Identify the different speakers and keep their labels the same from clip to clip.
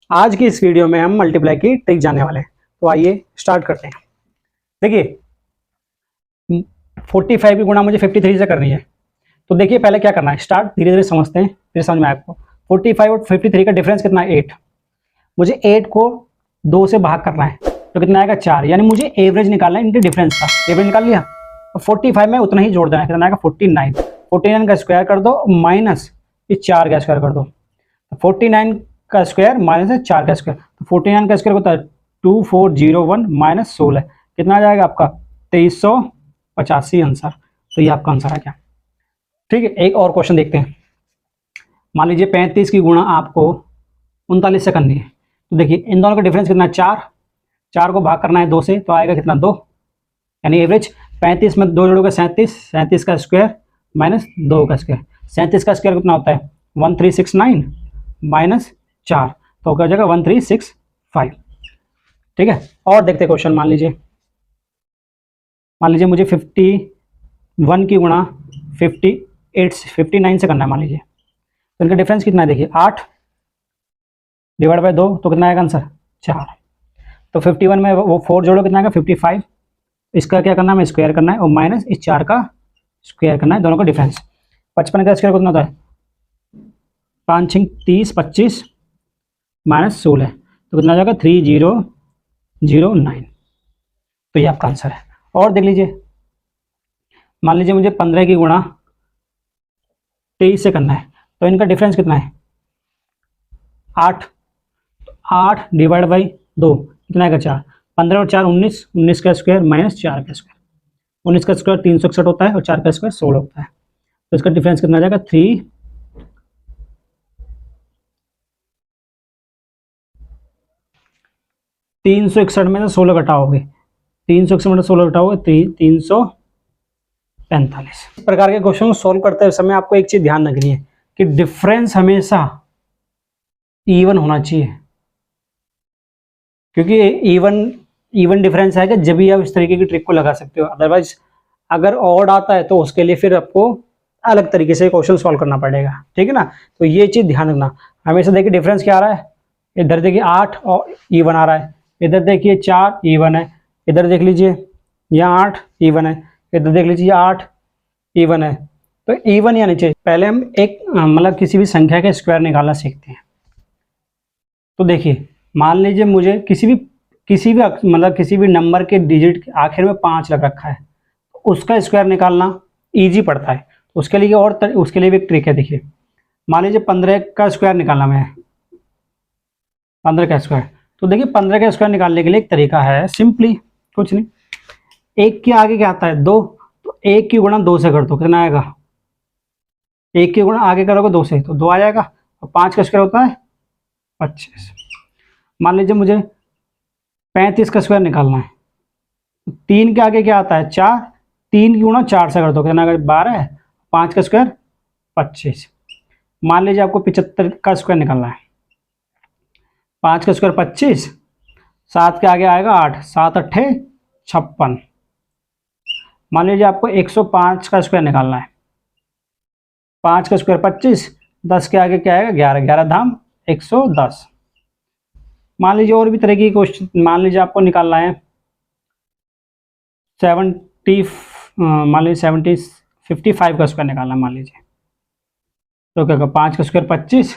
Speaker 1: आज की इस वीडियो में हम मल्टीप्लाई की ट्रिक जानने वाले हैं। तो आइए स्टार्ट करते हैं। देखिए 45 की गुणा मुझे 53 से करनी है। तो देखिए पहले क्या करना है, स्टार्ट धीरे धीरे समझते हैं, फिर समझ में आए आपको। 45 और 53 का डिफरेंस कितना है, 8। मुझे 8 को 2 से भाग करना है तो कितना आएगा, 4। यानी मुझे एवरेज निकालना है इनके डिफरेंस का। एवरेज निकाल लिया तो 45 में उतना ही जोड़ देना है, कितना आएगा 49। 49 का स्क्वायर कर दो माइनस इस 4 का स्क्वायर कर दो। 49 का स्क्वायर माइनस 4 का स्क्वायर, तो 49 का स्क्वायर होता है 2401 माइनस 16, कितना आ जाएगा आपका 2385 आंसर। तो ये आपका आंसर है क्या। ठीक है, एक और क्वेश्चन देखते हैं। मान लीजिए 35 की गुणा आपको 39 से करनी है। तो देखिए इन दोनों का डिफरेंस कितना है, 4। 4 को भाग करना है 2 से तो आएगा कितना, 2। यानी एवरेज 35 में 2 जोड़ोगे 37, 37 का स्क्वायर माइनस 2 का स्क्वायर। 37 का स्क्वायर कितना होता है 1369 माइनस 4, तो क्या हो जाएगा 1365। ठीक है, और देखते हैं क्वेश्चन। मान लीजिए मुझे 51 की गुणा 59 से करना है। मान लीजिए तो इनका डिफरेंस कितना है, देखिए 8 डिवाइड बाय 2 तो कितना आएगा आंसर, 4। तो 51 में वो 4 जोड़ो कितना आएगा 55। इसका क्या करना है, हमें स्क्वायर करना है और माइनस इस 4 का स्क्वायर करना है, दोनों का डिफरेंस। 55 का स्क्वायर कितना होता है, 5 6 30 25 माइनस 16, तो कितना आ जाएगा 3009। तो ये आपका आंसर है। और देख लीजिए, मान लीजिए मुझे 15 की गुणा 23 से करना है। तो इनका डिफरेंस कितना है, 8। 8 डिवाइड बाई 2 कितना आएगा, 4। 15 और 4 19, 19 का स्क्वायर माइनस 4 का स्क्वायर। 19 का स्क्वायर 361 होता है और 4 का स्क्वायर 16 होता है। तो इसका डिफरेंस कितना आ जाएगा, 361 में से 16 घटाओगे, 361 में से 16 घटाओगे 345। इस प्रकार के क्वेश्चन को सॉल्व करते समय आपको एक चीज ध्यान रखनी है कि डिफरेंस हमेशा इवन होना चाहिए, क्योंकि इवन डिफरेंस आएगा जब भी आप इस तरीके की ट्रिक को लगा सकते हो। अदरवाइज अगर ऑड आता है तो उसके लिए फिर आपको अलग तरीके से क्वेश्चन सॉल्व करना पड़ेगा। ठीक है ना, तो ये चीज ध्यान रखना। हमेशा देखिए डिफरेंस क्या आ रहा है, इधर देखिए 8 और इवन आ रहा है, इधर देखिए 4 इवन है, इधर देख लीजिए यहाँ 8 इवन है, इधर देख लीजिए 8 इवन है। तो इवन ही आनी चाहिए। पहले हम एक मतलब किसी भी संख्या का स्क्वायर निकालना सीखते हैं। तो देखिए मान लीजिए मुझे किसी भी नंबर के डिजिट के आखिर में 5 लग रखा है, उसका स्क्वायर निकालना इजी पड़ता है। उसके लिए उसके लिए भी एक ट्रिक है। देखिए मान लीजिए 15 का स्क्वायर निकालना है, 15 का स्क्वायर। तो देखिए 15 का स्क्वायर निकालने के लिए एक तरीका है, सिंपली कुछ नहीं, 1 के आगे क्या आता है 2, तो 1 की गुणा 2 से कर दो, कितना आएगा, 1 की गुणा आगे करोगे 2 से तो 2 आ जाएगा, और 5 का स्क्वायर होता है 25। मान लीजिए मुझे 35 का स्क्वायर निकालना है, तो 3 के आगे क्या आता है 4, 3 की गुणा 4 से कर दो, कितना आएगा 12, 5 का स्क्वायर 25। मान लीजिए आपको 75 का स्क्वायर निकालना है, 5 का स्क्वायर 25, 7 के आगे आएगा 8, 7 8 56। मान लीजिए आपको 105 का स्क्वायर निकालना है, 5 का स्क्वायर 25, 10 के आगे क्या आएगा 11, 11 धाम 110। मान लीजिए और भी तरह की क्वेश्चन, मान लीजिए आपको निकालना है 55 का स्क्वायर निकालना है। मान लीजिए तो क्या होगा, 5 का स्क्वायर 25,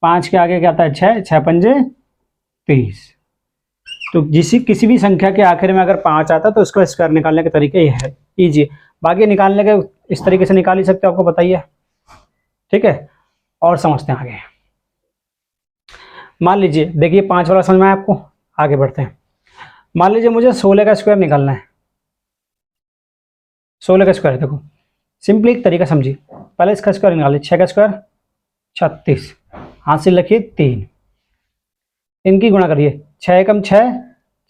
Speaker 1: 5 के आगे क्या आता है 6, 6 पंजे 30। तो किसी भी संख्या के आखिर में अगर 5 आता है तो उसका स्क्वायर निकालने का तरीका ये है, ईजी। बाकी निकालने के इस तरीके से निकाल ही सकते हो, आपको बताइए। ठीक है, और समझते हैं आगे। मान लीजिए देखिए 5 वाला समझ में आया आपको, आगे बढ़ते हैं। मान लीजिए मुझे 16 का स्क्वायर निकालना है, 16 का स्क्वायर। देखो सिंपली एक तरीका समझिए, पहले इसका स्क्वायर निकालिए, 6 का स्क्वायर 36, हाथ से लिखिए 3, इनकी गुणा करिए, 6 एकम 6,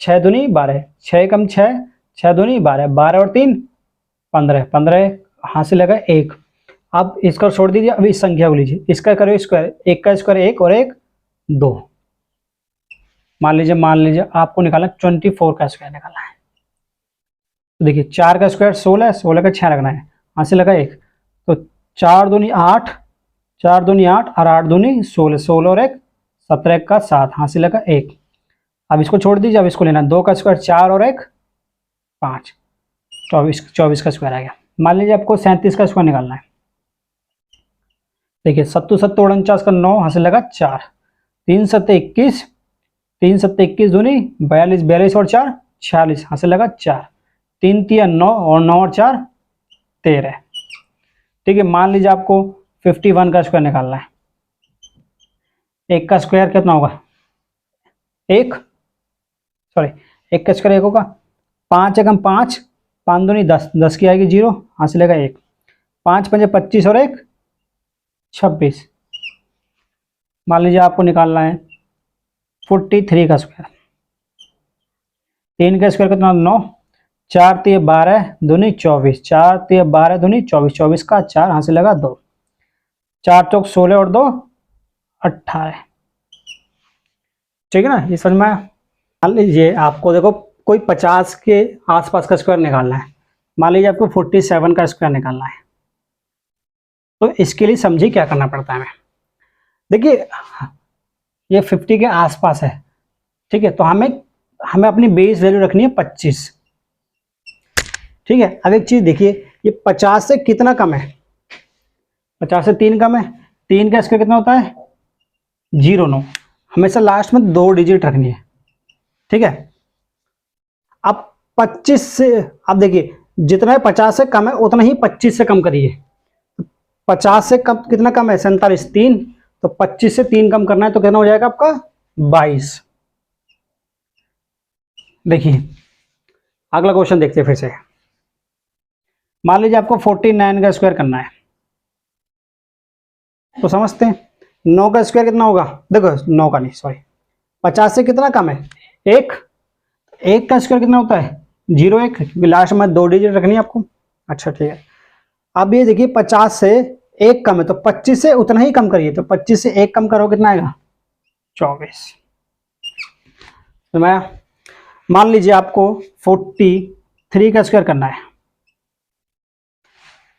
Speaker 1: 6 दूनी 12, 6 एकम 6, 6 दूनी 12, 12 और 3 15, 15 हाथ से लगा 1। अब इसको छोड़ दीजिए, अभी इस संख्या को लीजिए, इसका करो स्क्वायर, 1 का स्क्वायर 1 और 1 2। मान लीजिए आपको निकालना 24 का स्क्वायर निकालना है। तो देखिए 4 का स्क्वायर 16, 16 का 6 लगना है, हाथ से लगा 1, तो 4 दूनी 8, 4 दूनी 8 और 8 दूनी 16, 16 और 1 17 का 7 हासिल का 1। अब इसको छोड़ दीजिए, अब इसको लेना 2 का स्क्वायर 4 और 1 5, 24 का स्क्वायर आ गया। मान लीजिए आपको 37 का स्क्वायर निकालना है। देखिए 7 का 9 हासिल लगा 4, 3 7 21, 3 7 21 दूनी 42, 42 और 4 46 हासिल लगा 4, 3 3 9 और 9 और 4 13। ठीक है, मान लीजिए आपको 51 का स्क्वायर निकालना है। 1 का स्क्वायर कितना होगा? 1 का स्क्वायर 1 होगा। 5 एकम 5, 5 दूनी 10, 10 की आएगी 0 हासिल लगा 1, 5 5 25 और 1 26। मान लीजिए आपको निकालना है 43 का स्क्वायर। 3 का स्क्वायर कितना 9, 4 3 12 दूनी 24, 4 3 12 दूनी 24, 24 का 4 हासिल लगा 2, 4 चौक 16 और 2 18। ठीक है ना, ये समझ में आया। मान लीजिए आपको देखो कोई 50 के आसपास का स्क्वायर निकालना है। मान लीजिए आपको 47 का स्क्वायर निकालना है, तो इसके लिए समझिए क्या करना पड़ता है हमें। देखिए ये 50 के आसपास है, ठीक है, तो हमें अपनी बेस वैल्यू रखनी है 25। ठीक है, अब एक चीज देखिए, ये 50 से कितना कम है? 50 से 3 कम है। 3 का स्क्वायर कितना होता है? 09। हमेशा लास्ट में 2 डिजिट रखनी है। ठीक है, अब 25 से, अब देखिए जितना है 50 से कम है उतना ही 25 से कम करिए। 50 से कम कितना कम है? 47, 3, तो 25 से 3 कम करना है तो कितना हो जाएगा आपका? 22। देखिए अगला क्वेश्चन देखते हैं फिर से। मान लीजिए आपको 49 का स्क्वायर करना है, तो समझते हैं 9 का स्क्वायर कितना होगा? देखो 9 का नहीं, सॉरी, 50 से कितना कम है? 1। 1 का स्क्वायर कितना होता है? 01, क्योंकि लास्ट में 2 डिजिट रखनी है आपको। अच्छा ठीक है, अब ये देखिए 50 से 1 कम है तो 25 से उतना ही कम करिए, तो 25 से 1 कम करो कितना आएगा? 24। तो मैं मान लीजिए आपको 43 का स्क्वायर करना है,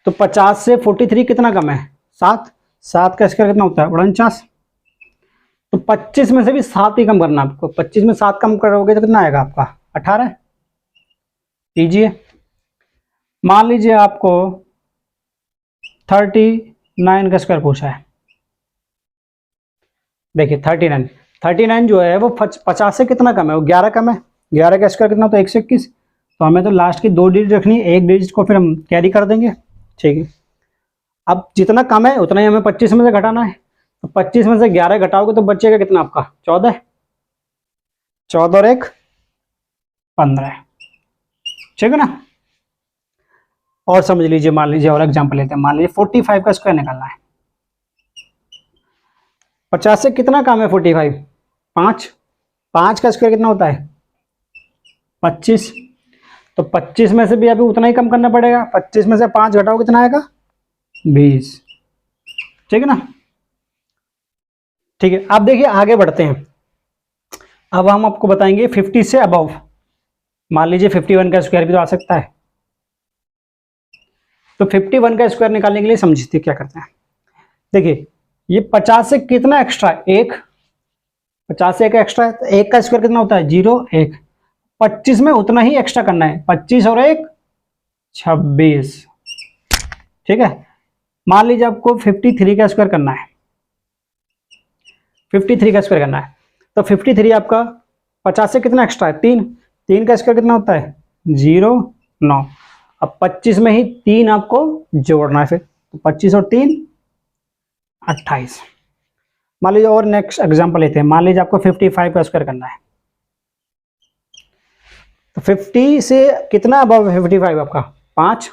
Speaker 1: तो 50 से 43 कितना कम है? 7। 7 का स्क्वायर कितना होता है? 49। तो 25 में से भी 7 ही कम करना है आपको। 25 में 7 कम करोगे तो कितना आएगा आपका? 18। कीजिए। मान लीजिए आपको 39 का स्क्वायर पूछा है। देखिए 39 जो है वो 50 से कितना कम है? वो 11 कम है। 11 का स्क्वायर कितना होता है? 121। तो हमें तो लास्ट की 2 डिजिट रखनी है, 1 डिजिट को फिर हम कैरी कर देंगे। ठीक है, अब जितना कम है उतना ही हमें 25 में से घटाना है। तो 25 में से 11 घटाओगे तो बचेगा कितना आपका? 14। 14 और 1 15। ठीक है ना। और समझ लीजिए, मान लीजिए और एग्जांपल लेते हैं। मान लीजिए 45 का स्क्वायर निकालना है। 50 से कितना कम है 45? 5। 5 का स्क्वायर कितना होता है? 25। तो 25 में से भी अभी उतना ही कम करना पड़ेगा। 25 में से 5 घटाओ कितना आएगा? 20। ठीक है ना। ठीक है, अब देखिए आगे बढ़ते हैं। अब हम आपको बताएंगे 50 से अबव। मान लीजिए 51 का स्क्वायर भी तो आ सकता है। तो 51 का स्क्वायर निकालने के लिए समझिए क्या करते हैं। देखिए ये 50 से कितना एक्स्ट्रा है? 1। 50 से 1 एक्स्ट्रा है, तो 1 का स्क्वायर कितना होता है? 0 1। 25 में उतना ही एक्स्ट्रा करना है। 25 और 1 26। ठीक है, मान लीजिए आपको 53 का स्क्वायर करना है। 53 का स्क्वायर करना है, तो 53 आपका 50 से कितना एक्स्ट्रा है? 3। 3 का स्क्वायर कितना होता है? 0 9। अब 25 में ही 3 आपको जोड़ना है, फिर तो 25 और 3 28। मान लीजिए और नेक्स्ट एग्जांपल लेते हैं। मान लीजिए आपको 55 का स्क्वायर करना है, तो 50 से कितना अबव है 55 आपका? 5।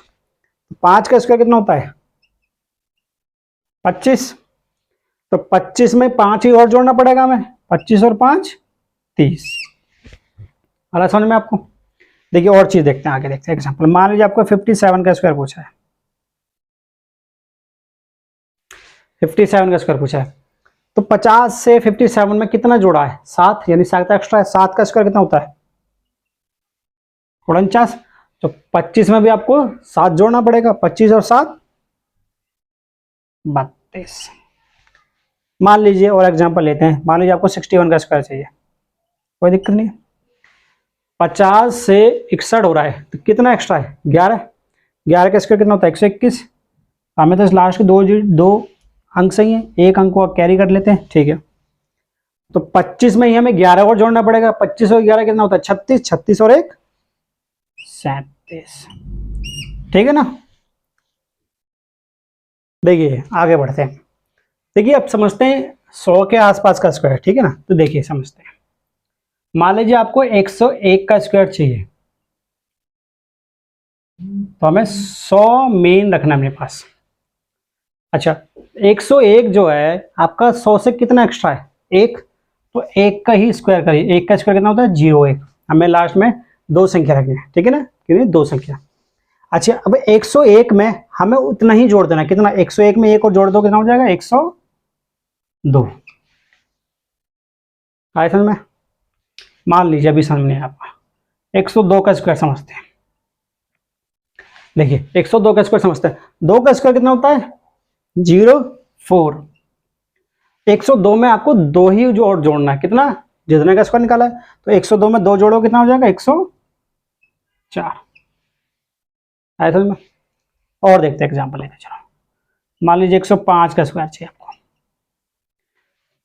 Speaker 1: 5 का स्क्वायर कितना होता है? 25। तो 25 में 5 ही और जोड़ना पड़ेगा हमें। 25 और 5 30। आ रहा समझ में आपको? देखिए और चीज देखते हैं, आगे देखते हैं एग्जांपल। मान लीजिए आपको 57 का स्क्वायर पूछा है। 57 का स्क्वायर पूछा है, तो 50 से 57 में कितना जोड़ा है? 7, यानी 7 एक्स्ट्रा है। 7 का स्क्वायर कितना होता है? 49। तो 25 में भी आपको 7 जोड़ना पड़ेगा। 25 और 7 32। मान लीजिए और एग्जांपल लेते हैं, मान लीजिए आपको 61 का स्क्वायर चाहिए, कोई दिक्कत नहीं। 50 से 61 हो रहा है तो कितना एक्स्ट्रा है, 11। 11 का स्क्वायर कितना होता है, 121। हमें तो इस लास्ट के दो अंक सही है, एक अंक को कैरी कर लेते हैं, ठीक है। तो 25 में ही हमें 11 और जोड़ना पड़ेगा, 25 और 11 कितना होता है, 36। 36 और 1 37, ठीक है ना। देखिए आगे बढ़ते हैं। देखिए अब समझते हैं 100 के आसपास का स्क्वायर, ठीक है ना। तो देखिए समझते हैं, मान लीजिए आपको 101 का स्क्वायर चाहिए, तो हमें 100 मेन रखना है अपने पास। अच्छा 101 जो है आपका 100 से कितना एक्स्ट्रा है, 1, तो 1 का ही स्क्वायर करिए। 1 का स्क्वायर कितना होता है, 01। हमें लास्ट में दो संख्या रखनी है, ठीक है ना, क्योंकि दो संख्या। अच्छा अब 101 में हमें उतना ही जोड़ देना, कितना, 101 में एक और जोड़ दो, कितना हो जाएगा, 102। आए समझ में। मान लीजिए अभी समझ में आपका 102 का स्क्वायर समझते हैं। देखिए 102 का स्क्वायर समझते हैं, 2 का स्क्वायर कितना होता है, 04। 102 में आपको दो ही जोड़ना है, कितना, जितने का स्क्वायर निकाला है, तो 102 में दो जोड़ो, कितना हो जाएगा, 104। आया समझ में। और देखते हैं एग्जांपल लेते चलो। मान लीजिए 105 का स्क्वायर चाहिए आपको,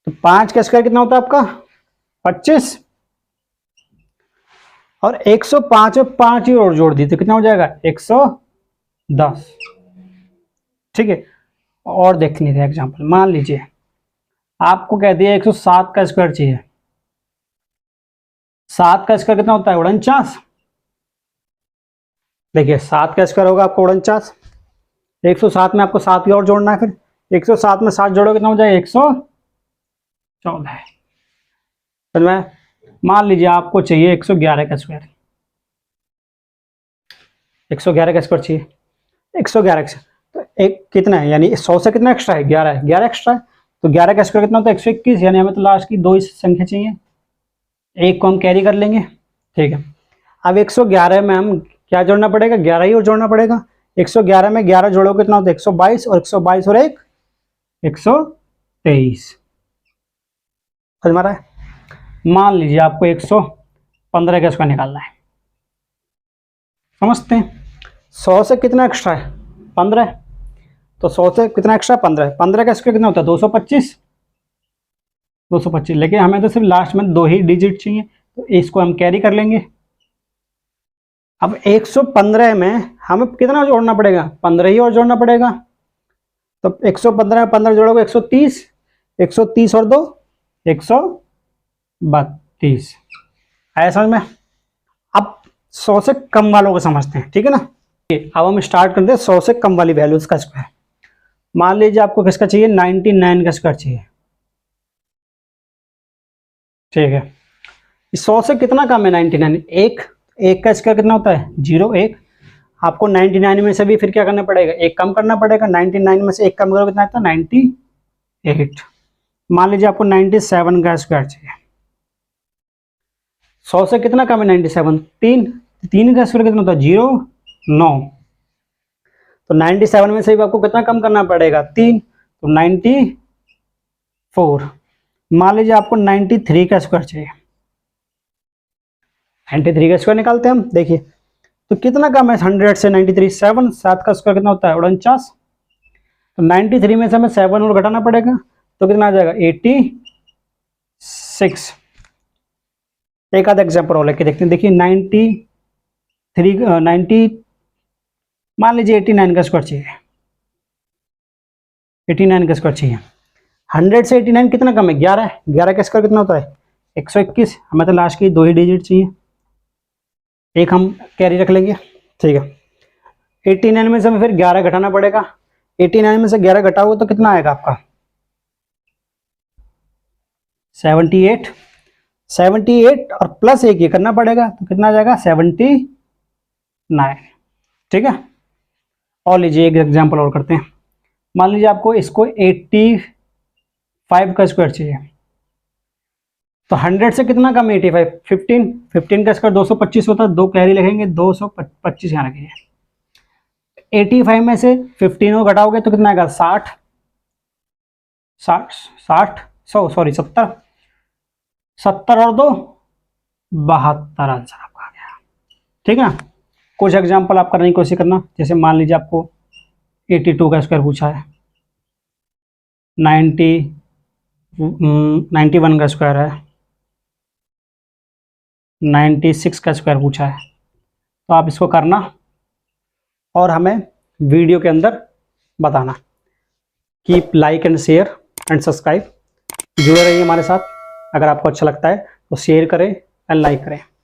Speaker 1: तो 5 का स्क्वायर कितना होता है आपका, 25। और 105 में 5 ही और जोड़ दी तो कितना हो जाएगा, 110, ठीक है। और देख लीजिए एग्जांपल, मान लीजिए आपको कह दिया 107 का स्क्वायर चाहिए। 7 का स्क्वायर कितना होता है, 49। देखिए 7 का स्क्वायर होगा आपको 49, 107 में आपको 7 ही और जोड़ना है, फिर 107 में 7 जोड़ो, कितना हो जाएगा, 114। फिर मैं मान लीजिए आपको चाहिए 111 का स्क्वायर, 111 का स्क्वायर चाहिए, 111 का, तो एक कितना है, यानी 100 से कितना एक्स्ट्रा है, 11 है, 11 एक्स्ट्रा है, तो 11 का स्क्वायर कितना होता है, 121। यानी हमें तो लास्ट की दो ही संख्या चाहिए, एक को हम कैरी कर लेंगे, ठीक है। अब 111 में हम क्या जोड़ना पड़ेगा, 11 ही और जोड़ना पड़ेगा। 111 में 11 जोड़ो कितना होता है, 122, और 122 और 1 123। समझ में आ रहा है। मान लीजिए आपको 115 का स्क्वायर निकालना है, समझते हैं। 100 से कितना एक्स्ट्रा है, 15, तो 100 से कितना एक्स्ट्रा, 15। 15 का स्क्वायर कितना होता है, 225। 225, लेकिन हमें तो सिर्फ लास्ट में दो ही डिजिट चाहिए, तो इसको हम कैरी कर लेंगे। अब 115 में हमें कितना जोड़ना पड़ेगा, 15 ही और जोड़ना पड़ेगा, तो 115 में 15 जोड़ोगे 130, 130 और 2 132। आया समझ में। अब 100 से कम वालों को समझते हैं, ठीक है ना। अब हम स्टार्ट करते हैं 100 से कम वाली वैल्यूज का स्क्वायर। मान लीजिए आपको किसका चाहिए, 99 का स्क्वायर चाहिए, ठीक है। 100 से कितना कम है, 99, एक का स्क्वायर कितना होता है, 01। आपको 99 में से भी फिर क्या करना पड़ेगा, एक कम करना पड़ेगा। 99 में से एक कम करो, कितना आता है, 98। मान लीजिए आपको 97 का स्क्वायर चाहिए, 100 से कितना कम है, 97, 3 का स्क्वायर कितना होता है, 09। तो 97 में से भी आपको कितना कम करना पड़ेगा, 3, तो 94। मान लीजिए आपको 93 का स्क्वायर चाहिए, 93 का स्क्वायर निकालते हैं हम। देखिए तो कितना कम है 100 से 93, 7। 7 का स्क्वायर कितना होता है, 49। तो 93 में से हमें 7 और घटाना पड़ेगा, तो कितना आ जाएगा, 86। एक आधा एग्जाम्पल और लेके देखते हैं। देखिए 90 मान लीजिए 89 का स्क्वायर चाहिए, 89 का स्क्वायर चाहिए। 100 से 89 कितना कम है, 11 है। 11 का स्क्वायर कितना होता है, 121। हमें तो लास्ट की दो ही डिजिट चाहिए, एक हम कैरी रख लेंगे, ठीक है। 89 में से हमें फिर 11 घटाना पड़ेगा। 89 में से 11 घटाओगे तो कितना आएगा आपका, 78। 78 और प्लस एक ये करना पड़ेगा, तो कितना आ जाएगा, 79, ठीक है। और लीजिए एक एग्जांपल और करते हैं। मान लीजिए आपको इसको 85 का स्क्वायर चाहिए, तो 100 से कितना कम है, 85, 15। 15 का स्क्वायर 225 होता है, दो कैरी लिखेंगे, 225 यहाँ रखेंगे। 85 में से 15 को घटाओगे तो कितना आएगा, 60। 60 60 100 सॉरी 70 70 और 2 72 आंसर आपका आ गया। ठीक है ना। कुछ एग्जाम्पल आप करने की कोशिश करना, जैसे मान लीजिए आपको 82 का स्क्वायर पूछा है, 91 का स्क्वायर है, 96 का स्क्वायर पूछा है। तो आप इसको करना और हमें वीडियो के अंदर बताना। Keep like and share and subscribe, जुड़े रहिए हमारे साथ। अगर आपको अच्छा लगता है तो शेयर करें एंड लाइक करें।